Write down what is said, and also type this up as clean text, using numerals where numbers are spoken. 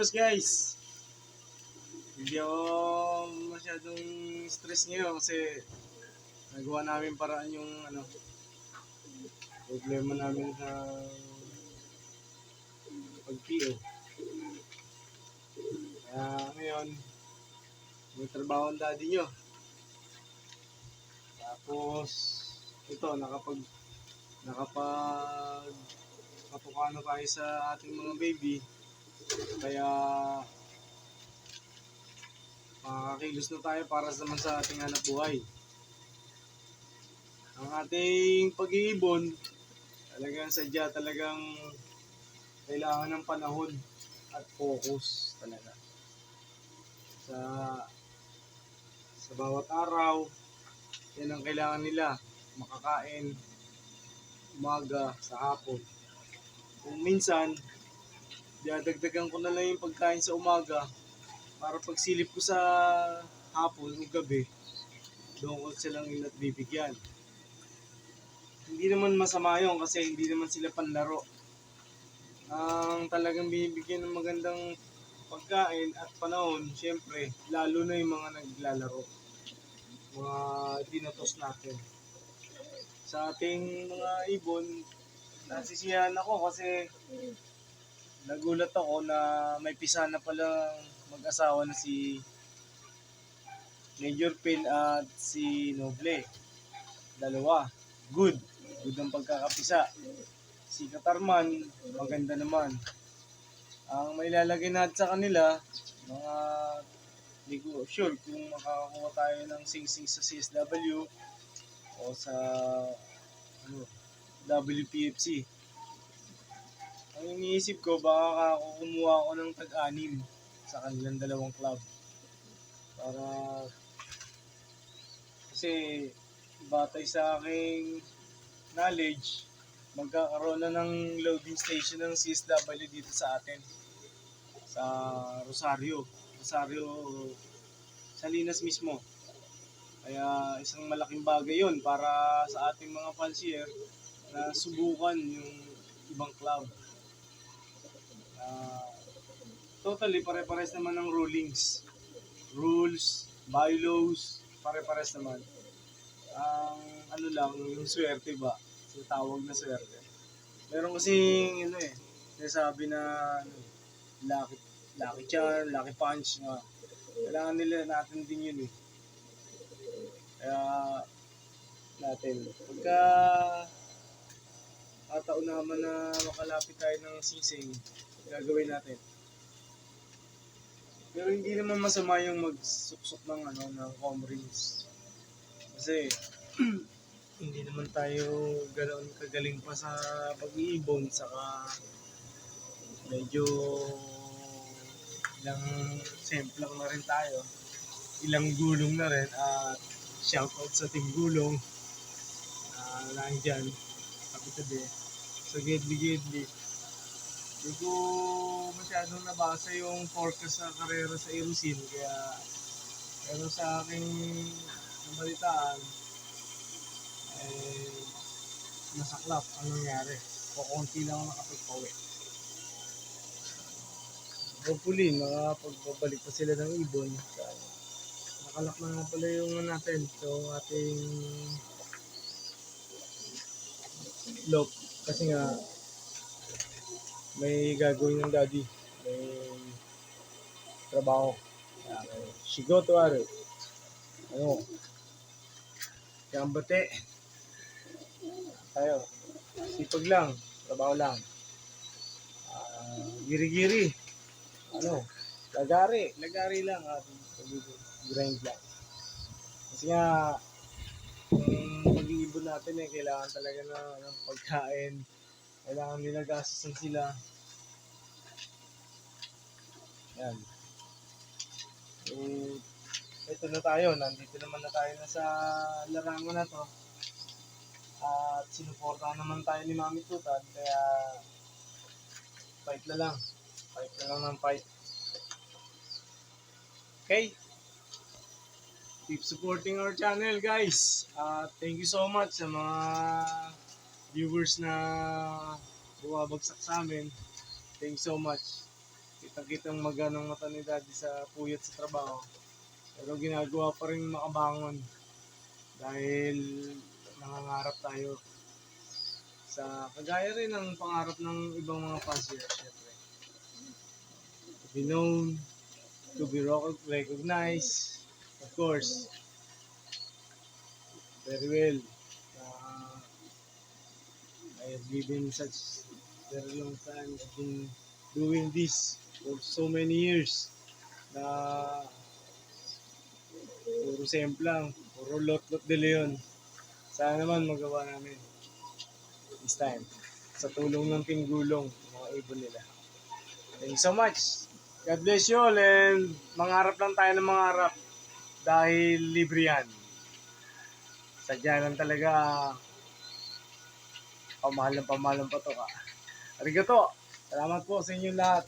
Adios guys. Hindi ako masyadong stress ngayon kasi nagawa namin paraan yung problema namin sa pag-PO. Kaya ngayon, may trabaho ang daddy nyo. Tapos, ito, nakapagpatukano tayo sa ating mga baby. Kaya, makakakilos na tayo para naman sa ating hanap buhay. Ang ating pag-iibon, talagang kailangan ng panahon at focus talaga. Sa bawat araw, yan ang kailangan nila, makakain, umaga, sa hapon. Kung minsan, dadagdagan ko na lang yung pagkain sa umaga para pagsilip ko sa hapon o gabi, doon ko silang bibigyan. Hindi naman masama yun kasi hindi naman sila panlaro. Ang talagang bibigyan ng magandang pagkain at panahon, syempre, lalo na yung mga naglalaro. Mga dinotos natin. Sa ating mga ibon, nasisiyahan ako kasi nagulat ako na may pisa na palang mag-asawa na si Major Pin at si Noble. Dalawa. Good ang pagkakapisa. Si Katarman, maganda naman. Ang mailalagay natin sa kanila, hindi ko sure kung makakakuha tayo ng sing-sing sa CSW o sa WPFC. Ang iniisip ko, baka kumuha ako ng tag-anim sa kanilang dalawang club. Kasi batay sa aking knowledge, magkakaroon na ng loading station ng CSW dito sa atin. Sa Rosario, Salinas mismo. Kaya isang malaking bagay yun para sa ating mga fancier na subukan yung ibang club. Totally pare-pares naman ng rules, bylaws, pare-pares naman. Ang yung swerte ba? Tawag na swerte. Meron kasing sinasabi na lucky charm, lucky punch nga. Kailangan nila natin din yun . Kaya pagka kataon naman na makalapit tayo ng sising, gagawin natin. Pero hindi naman masama yung magsuksok ng comrades. Kasi hindi naman tayo ganoon kagaling pa sa pag-iibon, saka medyo ilang semplang na rin tayo, ilang gulong na rin, at shoutout sa team gulong lang dyan tabi-tabi. So Gedli hindi ko masyadong nabasa yung forecast sa karera sa Irusin, pero sa aking nabalitaan masaklap ang nangyari. Konti lang ang nakapagpawi. Hopefully, makapagbabalik pa sila ng ibon. Nakalak na nga pala yung natin. So, ating lock. Kasi nga, may gagawin ng daddy. May trabaho. Shigoto aru. Gambate. Tayo. Sipag lang. Trabaho lang. Giri-giri. Lagari lang. Grind lang. Kasi nga, yung pag-iibon natin kailangan talaga ng pagkain. Kailangan nila gastusin sila. Yan. Ito na tayo. Nandito naman na tayo sa larangan na to. At sinuportahan naman tayo ni Mami Tutan. Kaya fight na lang ng fight. Okay? Keep supporting our channel, guys. Thank you so much sa mga viewers na bumabagsak sa amin. Thank you so much. Kitang-kitang maganang mata ni daddy sa puyat sa trabaho. Pero ginagawa pa rin makabangon dahil nangangarap tayo sa kagaya rin ng pangarap ng ibang mga fans here, syempre. To be known, to be recognized, of course, very well. Uh, I have given such very long time. I've been doing this for so many years na puro semplang, puro lot-lot de leon. Sana naman magawa namin this time. Sa tulong ng pinggulong, mga ibon nila. Thank you so much. God bless you all and mangarap lang tayo ng mangarap dahil libre yan. Sadya lang talaga pamahal ng pa to ka. Arigato! Salamat po sa inyo lahat.